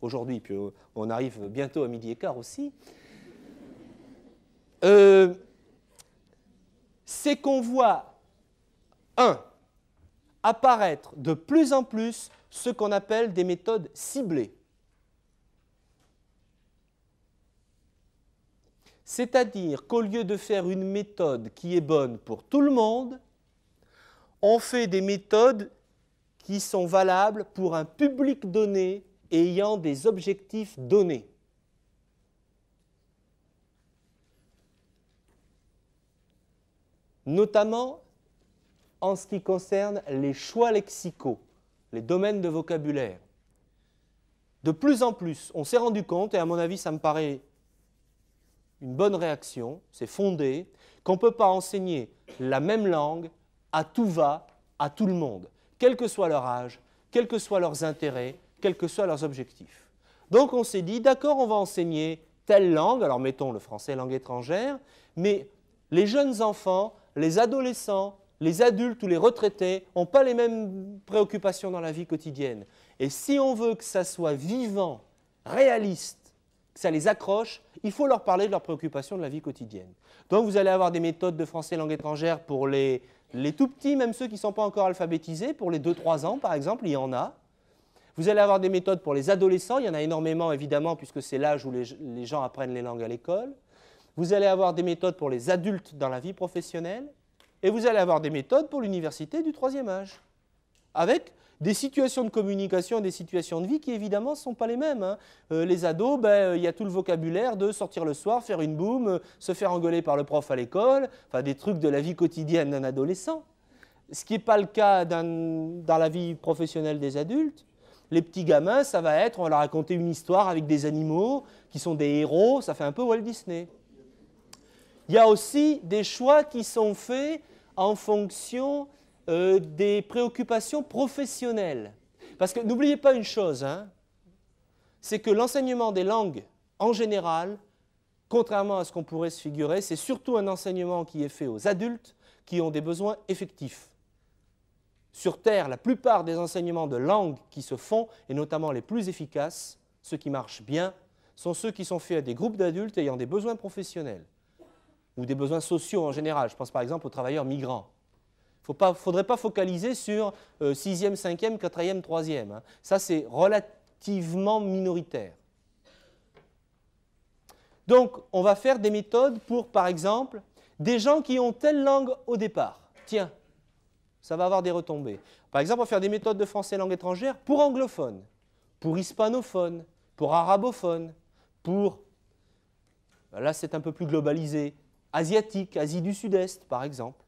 aujourd'hui, puis on arrive bientôt à 12h15 aussi. C'est qu'on voit, apparaître de plus en plus ce qu'on appelle des méthodes ciblées. C'est-à-dire qu'au lieu de faire une méthode qui est bonne pour tout le monde, on fait des méthodes qui sont valables pour un public donné ayant des objectifs donnés. notamment en ce qui concerne les choix lexicaux, les domaines de vocabulaire. De plus en plus, on s'est rendu compte, et à mon avis ça me paraît une bonne réaction, c'est fondé, qu'on ne peut pas enseigner la même langue à tout va, à tout le monde, quel que soit leur âge, quels que soient leurs intérêts, quels que soient leurs objectifs. Donc on s'est dit, d'accord, on va enseigner telle langue, alors mettons le français langue étrangère, mais les jeunes enfants, les adolescents, les adultes ou les retraités n'ont pas les mêmes préoccupations dans la vie quotidienne. Et si on veut que ça soit vivant, réaliste, que ça les accroche, il faut leur parler de leurs préoccupations de la vie quotidienne. Donc vous allez avoir des méthodes de français langue étrangère pour les tout petits, même ceux qui ne sont pas encore alphabétisés, pour les 2-3 ans par exemple, il y en a. Vous allez avoir des méthodes pour les adolescents, il y en a énormément évidemment puisque c'est l'âge où les gens apprennent les langues à l'école. Vous allez avoir des méthodes pour les adultes dans la vie professionnelle et vous allez avoir des méthodes pour l'université du 3e âge, avec des situations de communication, des situations de vie qui évidemment ne sont pas les mêmes. Hein. Les ados, il y a tout le vocabulaire de sortir le soir, faire une boum, se faire engueuler par le prof à l'école, enfin des trucs de la vie quotidienne d'un adolescent. Ce qui n'est pas le cas dans la vie professionnelle des adultes. Les petits gamins, ça va être, on va leur raconter une histoire avec des animaux qui sont des héros, ça fait un peu Walt Disney. Il y a aussi des choix qui sont faits en fonction des préoccupations professionnelles. Parce que n'oubliez pas une chose, hein, c'est que l'enseignement des langues, en général, contrairement à ce qu'on pourrait se figurer, c'est surtout un enseignement qui est fait aux adultes qui ont des besoins effectifs. Sur Terre, la plupart des enseignements de langue qui se font, et notamment les plus efficaces, ceux qui marchent bien, sont ceux qui sont faits à des groupes d'adultes ayant des besoins professionnels ou des besoins sociaux en général. Je pense par exemple aux travailleurs migrants. Il ne faudrait pas focaliser sur 6e, 5e, 4e, 3e. Hein. Ça, c'est relativement minoritaire. Donc, on va faire des méthodes pour, par exemple, des gens qui ont telle langue au départ. Tiens, ça va avoir des retombées. Par exemple, on va faire des méthodes de français langue étrangère pour anglophones, pour hispanophones, pour arabophones, pour, là c'est un peu plus globalisé, asiatiques, Asie du Sud-Est par exemple.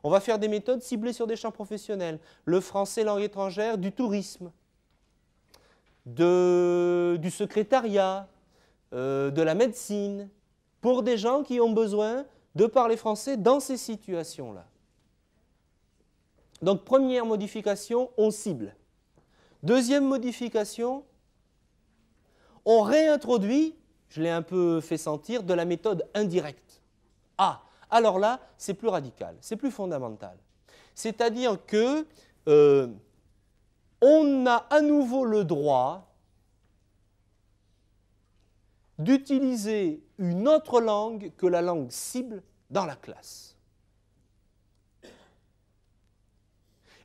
On va faire des méthodes ciblées sur des champs professionnels, le français langue étrangère du tourisme, du secrétariat, de la médecine, pour des gens qui ont besoin de parler français dans ces situations-là. Donc, première modification, on cible. Deuxième modification, on réintroduit, je l'ai un peu fait sentir, de la méthode indirecte. Ah, alors là, c'est plus radical, c'est plus fondamental. C'est-à-dire que on a à nouveau le droit d'utiliser une autre langue que la langue cible dans la classe.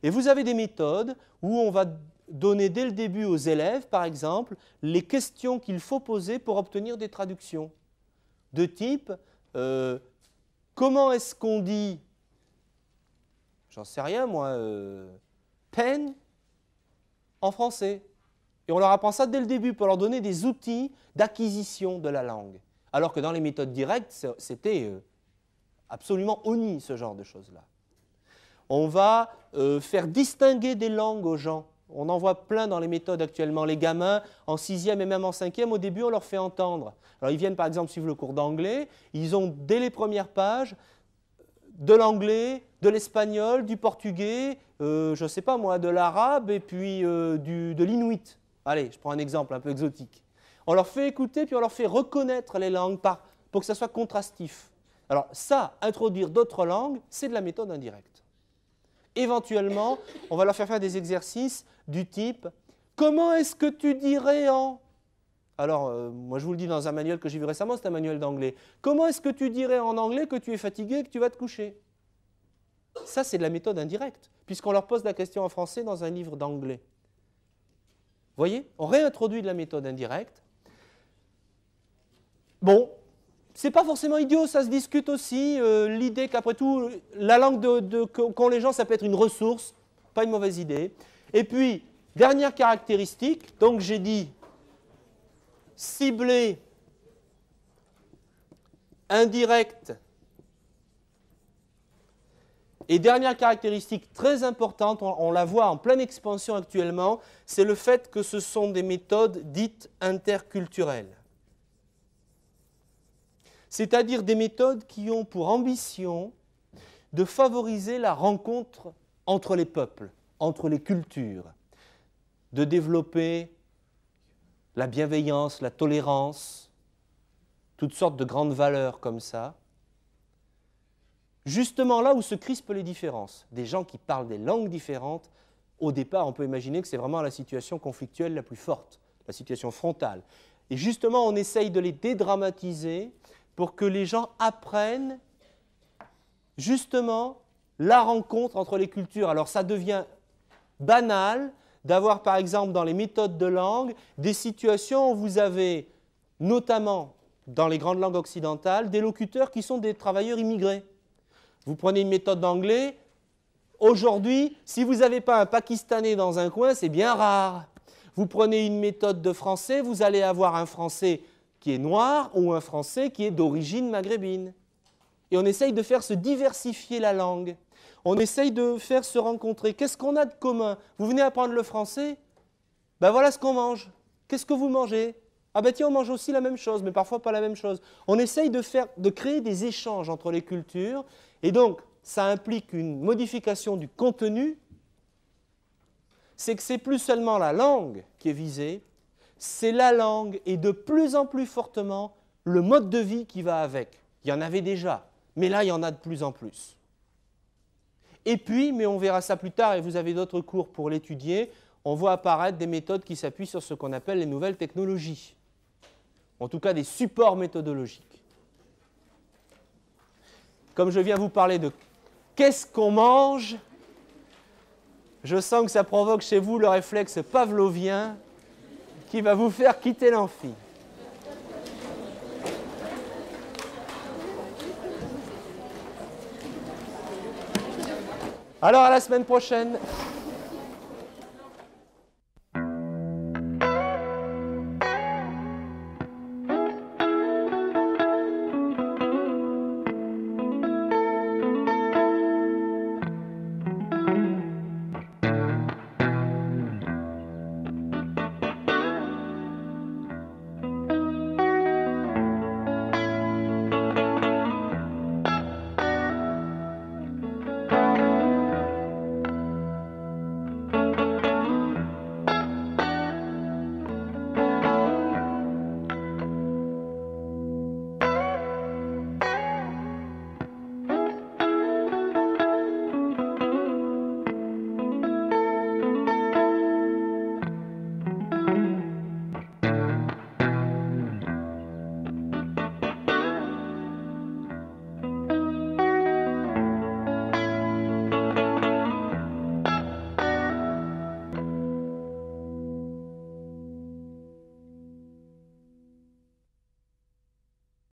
Et vous avez des méthodes où on va donner dès le début aux élèves, par exemple, les questions qu'il faut poser pour obtenir des traductions. De type, comment est-ce qu'on dit, j'en sais rien moi, peine en français? Et on leur apprend ça dès le début pour leur donner des outils d'acquisition de la langue. Alors que dans les méthodes directes, c'était absolument honni ce genre de choses-là. On va faire distinguer des langues aux gens. On en voit plein dans les méthodes actuellement. Les gamins, en 6e et même en 5e, au début, on leur fait entendre. Alors, ils viennent par exemple suivre le cours d'anglais. Ils ont, dès les premières pages, de l'anglais, de l'espagnol, du portugais, je ne sais pas moi, de l'arabe et puis de l'inouï. Allez, je prends un exemple un peu exotique. On leur fait écouter, puis on leur fait reconnaître les langues pour que ça soit contrastif. Alors ça, introduire d'autres langues, c'est de la méthode indirecte. Éventuellement, on va leur faire des exercices du type « Comment est-ce que tu dirais en… » Alors, moi je vous le dis dans un manuel que j'ai vu récemment, c'est un manuel d'anglais. « Comment est-ce que tu dirais en anglais que tu es fatigué et que tu vas te coucher ?» Ça, c'est de la méthode indirecte, puisqu'on leur pose la question en français dans un livre d'anglais. Vous voyez, on réintroduit de la méthode indirecte. Bon, c'est pas forcément idiot, ça se discute aussi. L'idée qu'après tout, la langue qu'ont les gens, ça peut être une ressource, pas une mauvaise idée. Et puis, dernière caractéristique, donc j'ai dit ciblé, indirect Et dernière caractéristique très importante, on la voit en pleine expansion actuellement, c'est le fait que ce sont des méthodes dites interculturelles. C'est-à-dire des méthodes qui ont pour ambition de favoriser la rencontre entre les peuples, entre les cultures, de développer la bienveillance, la tolérance, toutes sortes de grandes valeurs comme ça. Justement là où se crispent les différences, des gens qui parlent des langues différentes, au départ on peut imaginer que c'est vraiment la situation conflictuelle la plus forte, la situation frontale. Et justement on essaye de les dédramatiser pour que les gens apprennent justement la rencontre entre les cultures. Alors ça devient banal d'avoir par exemple dans les méthodes de langue des situations où vous avez notamment dans les grandes langues occidentales des locuteurs qui sont des travailleurs immigrés. Vous prenez une méthode d'anglais, aujourd'hui, si vous n'avez pas un Pakistanais dans un coin, c'est bien rare. Vous prenez une méthode de français, vous allez avoir un français qui est noir ou un français qui est d'origine maghrébine. Et on essaye de faire se diversifier la langue. On essaye de faire se rencontrer. Qu'est-ce qu'on a de commun? Vous venez apprendre le français? Ben voilà ce qu'on mange. Qu'est-ce que vous mangez? Ah ben tiens, on mange aussi la même chose, mais parfois pas la même chose. On essaye de créer des échanges entre les cultures. Et donc, ça implique une modification du contenu. C'est que c'est plus seulement la langue qui est visée, c'est la langue et de plus en plus fortement le mode de vie qui va avec. Il y en avait déjà, mais là, il y en a de plus en plus. Et puis, mais on verra ça plus tard et vous avez d'autres cours pour l'étudier, on voit apparaître des méthodes qui s'appuient sur ce qu'on appelle les nouvelles technologies. En tout cas, des supports méthodologiques. Comme je viens vous parler de qu'est-ce qu'on mange, je sens que ça provoque chez vous le réflexe pavlovien qui va vous faire quitter l'amphi. Alors à la semaine prochaine.